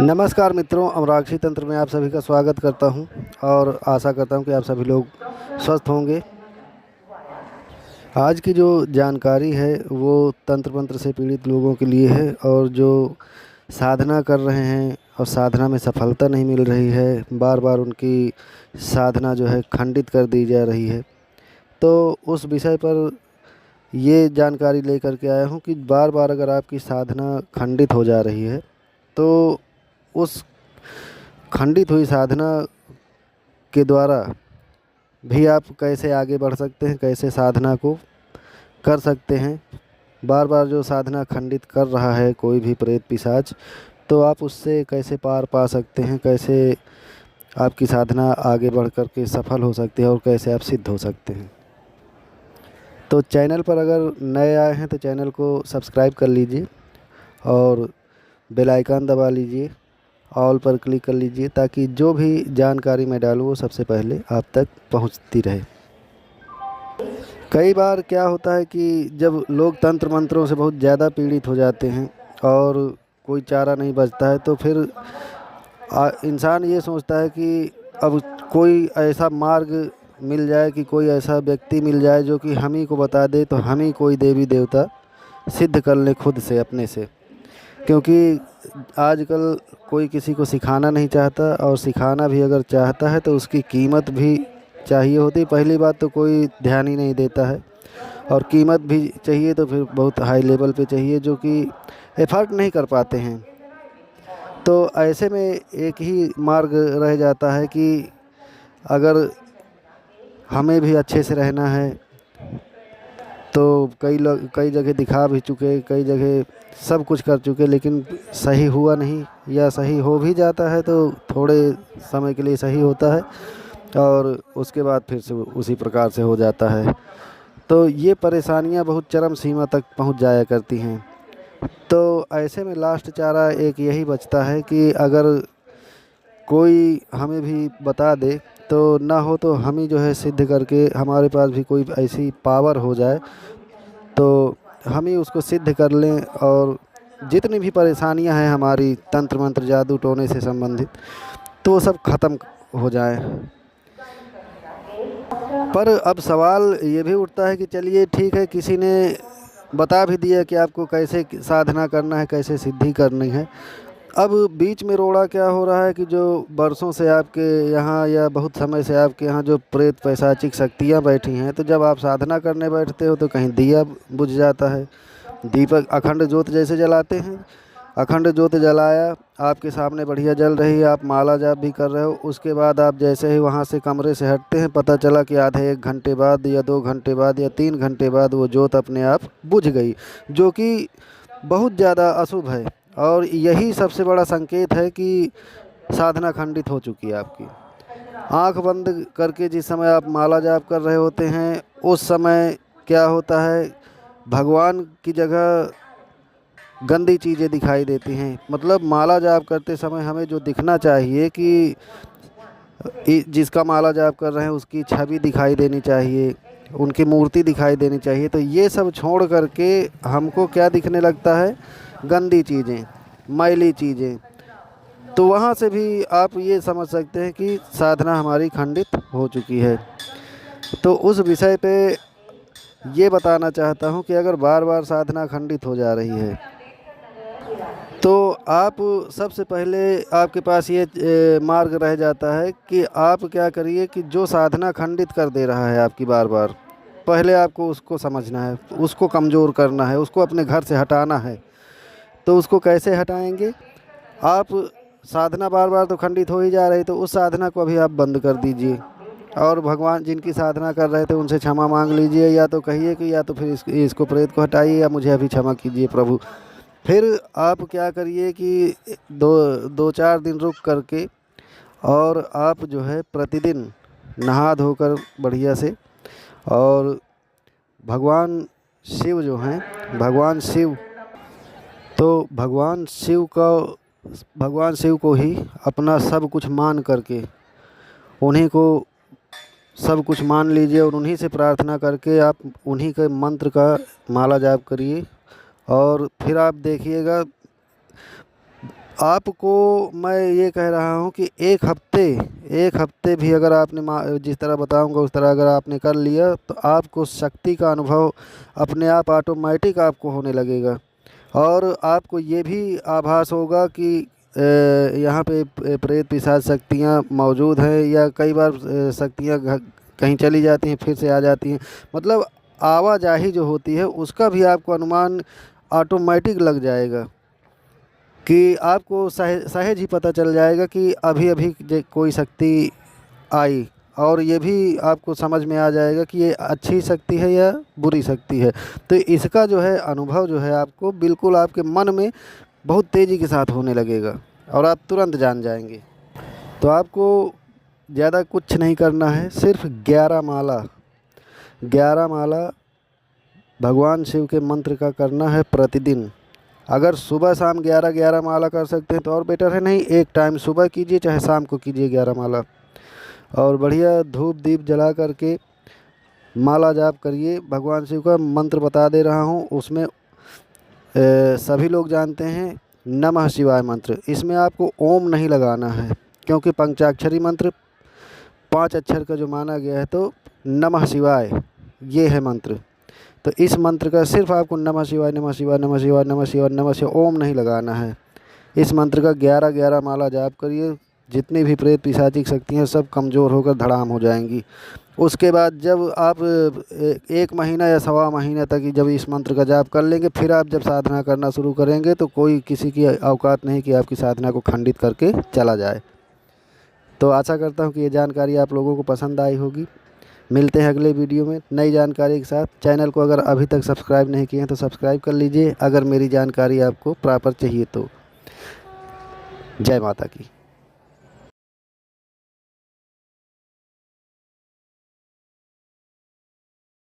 नमस्कार मित्रों, अमराक्षी तंत्र में आप सभी का स्वागत करता हूं और आशा करता हूं कि आप सभी लोग स्वस्थ होंगे। आज की जो जानकारी है वो तंत्र मंत्र से पीड़ित लोगों के लिए है और जो साधना कर रहे हैं और साधना में सफलता नहीं मिल रही है, बार बार उनकी साधना जो है खंडित कर दी जा रही है। तो उस विषय पर ये जानकारी लेकर के आया हूँ कि बार बार अगर आपकी साधना खंडित हो जा रही है तो उस खंडित हुई साधना के द्वारा भी आप कैसे आगे बढ़ सकते हैं, कैसे साधना को कर सकते हैं। बार बार जो साधना खंडित कर रहा है कोई भी प्रेत पिशाच, तो आप उससे कैसे पार पा सकते हैं, कैसे आपकी साधना आगे बढ़ कर के सफल हो सकती है और कैसे आप सिद्ध हो सकते हैं। तो चैनल पर अगर नए आए हैं तो चैनल को सब्सक्राइब कर लीजिए और बेल आइकन दबा लीजिए, ऑल पर क्लिक कर लीजिए ताकि जो भी जानकारी मैं डालूँ वो सबसे पहले आप तक पहुंचती रहे। कई बार क्या होता है कि जब लोग तंत्र मंत्रों से बहुत ज़्यादा पीड़ित हो जाते हैं और कोई चारा नहीं बचता है तो फिर इंसान ये सोचता है कि अब कोई ऐसा मार्ग मिल जाए, कि कोई ऐसा व्यक्ति मिल जाए जो कि हम ही को बता दे, तो हम ही कोई देवी देवता सिद्ध कर ले खुद से, अपने से। क्योंकि आजकल कोई किसी को सिखाना नहीं चाहता और सिखाना भी अगर चाहता है तो उसकी कीमत भी चाहिए होती। पहली बात तो कोई ध्यान ही नहीं देता है और कीमत भी चाहिए तो फिर बहुत हाई लेवल पे चाहिए, जो कि एफर्ट नहीं कर पाते हैं। तो ऐसे में एक ही मार्ग रह जाता है कि अगर हमें भी अच्छे से रहना है तो कई लोग कई जगह दिखा भी चुके, कई जगह सब कुछ कर चुके, लेकिन सही हुआ नहीं, या सही हो भी जाता है तो थोड़े समय के लिए सही होता है और उसके बाद फिर से उसी प्रकार से हो जाता है। तो ये परेशानियां बहुत चरम सीमा तक पहुंच जाया करती हैं। तो ऐसे में लास्ट चारा एक यही बचता है कि अगर कोई हमें भी बता दे तो ना हो तो हम ही जो है सिद्ध करके, हमारे पास भी कोई ऐसी पावर हो जाए तो हम ही उसको सिद्ध कर लें और जितनी भी परेशानियां हैं हमारी तंत्र मंत्र जादू टोने से संबंधित, तो वो सब ख़त्म हो जाए। पर अब सवाल ये भी उठता है कि चलिए ठीक है, किसी ने बता भी दिया कि आपको कैसे साधना करना है, कैसे सिद्धि करनी है। अब बीच में रोड़ा क्या हो रहा है कि जो बरसों से आपके यहाँ या बहुत समय से आपके यहाँ जो प्रेत पैशाचिक शक्तियाँ बैठी हैं, तो जब आप साधना करने बैठते हो तो कहीं दिया बुझ जाता है। दीपक अखंड ज्योत जैसे जलाते हैं, अखंड ज्योत जलाया, आपके सामने बढ़िया जल रही है, आप माला जाप भी कर रहे हो, उसके बाद आप जैसे ही वहाँ से कमरे से हटते हैं, पता चला कि आधे 1 घंटे बाद या 2 घंटे बाद या 3 घंटे बाद वो ज्योत अपने आप बुझ गई, जो कि बहुत ज़्यादा अशुभ है। और यही सबसे बड़ा संकेत है कि साधना खंडित हो चुकी है आपकी। आंख बंद करके जिस समय आप माला जाप कर रहे होते हैं, उस समय क्या होता है, भगवान की जगह गंदी चीज़ें दिखाई देती हैं। मतलब माला जाप करते समय हमें जो दिखना चाहिए कि जिसका माला जाप कर रहे हैं उसकी छवि दिखाई देनी चाहिए, उनकी मूर्ति दिखाई देनी चाहिए। तो ये सब छोड़ करके हमको क्या दिखने लगता है, गंदी चीज़ें, मैली चीज़ें। तो वहाँ से भी आप ये समझ सकते हैं कि साधना हमारी खंडित हो चुकी है। तो उस विषय पे ये बताना चाहता हूँ कि अगर बार बार साधना खंडित हो जा रही है तो आप सबसे पहले आपके पास ये मार्ग रह जाता है कि आप क्या करिए कि जो साधना खंडित कर दे रहा है आपकी बार बार, पहले आपको उसको समझना है, उसको कमज़ोर करना है, उसको अपने घर से हटाना है। तो उसको कैसे हटाएंगे आप? साधना बार बार तो खंडित हो ही जा रही, तो उस साधना को अभी आप बंद कर दीजिए और भगवान जिनकी साधना कर रहे थे उनसे क्षमा मांग लीजिए, या तो कहिए कि या तो फिर इसको प्रेत को हटाइए या मुझे अभी क्षमा कीजिए प्रभु। फिर आप क्या करिए कि 2-4 दिन रुक करके और आप जो है प्रतिदिन नहा धोकर बढ़िया से, और भगवान शिव जो हैं, भगवान शिव, तो भगवान शिव को ही अपना सब कुछ मान करके, उन्हीं को सब कुछ मान लीजिए और उन्हीं से प्रार्थना करके आप उन्हीं के मंत्र का माला जाप करिए। और फिर आप देखिएगा आपको मैं ये कह रहा हूँ कि एक हफ्ते भी अगर आपने जिस तरह बताऊँगा उस तरह अगर आपने कर लिया तो आपको शक्ति का अनुभव अपने आप ऑटोमेटिक आपको होने लगेगा। और आपको ये भी आभास होगा कि यहाँ पे प्रेत पिशाच शक्तियाँ मौजूद हैं, या कई बार शक्तियाँ कहीं चली जाती हैं फिर से आ जाती हैं। मतलब आवाजाही जो होती है उसका भी आपको अनुमान ऑटोमेटिक लग जाएगा कि आपको सहज ही पता चल जाएगा कि अभी अभी कोई शक्ति आई। और ये भी आपको समझ में आ जाएगा कि ये अच्छी शक्ति है या बुरी शक्ति है। तो इसका जो है अनुभव जो है आपको बिल्कुल आपके मन में बहुत तेज़ी के साथ होने लगेगा और आप तुरंत जान जाएंगे। तो आपको ज़्यादा कुछ नहीं करना है, सिर्फ 11 माला भगवान शिव के मंत्र का करना है प्रतिदिन। अगर सुबह शाम 11 माला कर सकते हैं तो और बेटर है, नहीं एक टाइम सुबह कीजिए चाहे शाम को कीजिए 11 माला, और बढ़िया धूप दीप जला करके माला जाप करिए। भगवान शिव का मंत्र बता दे रहा हूँ, उसमें सभी लोग जानते हैं नमः शिवाय मंत्र। इसमें आपको ओम नहीं लगाना है क्योंकि पंचाक्षरी मंत्र 5 अक्षर का जो माना गया है, तो नमः शिवाय ये है मंत्र। तो इस मंत्र का सिर्फ आपको नमः शिवाय नमः शिवाय नमः शिवाय नमः शिवाय नमः शिवाय ओम नहीं लगाना है। इस मंत्र का 11 माला जाप करिए, जितनी भी प्रेत पिशाचिक शक्तियाँ सब कमज़ोर होकर धड़ाम हो जाएंगी। उसके बाद जब आप 1 महीना या सवा महीना तक जब इस मंत्र का जाप कर लेंगे, फिर आप जब साधना करना शुरू करेंगे तो कोई किसी की औकात नहीं कि आपकी साधना को खंडित करके चला जाए। तो आशा करता हूँ कि ये जानकारी आप लोगों को पसंद आई होगी। मिलते हैं अगले वीडियो में नई जानकारी के साथ। चैनल को अगर अभी तक सब्सक्राइब नहीं किए हैं तो सब्सक्राइब कर लीजिए, अगर मेरी जानकारी आपको प्रॉपर चाहिए तो। जय माता की।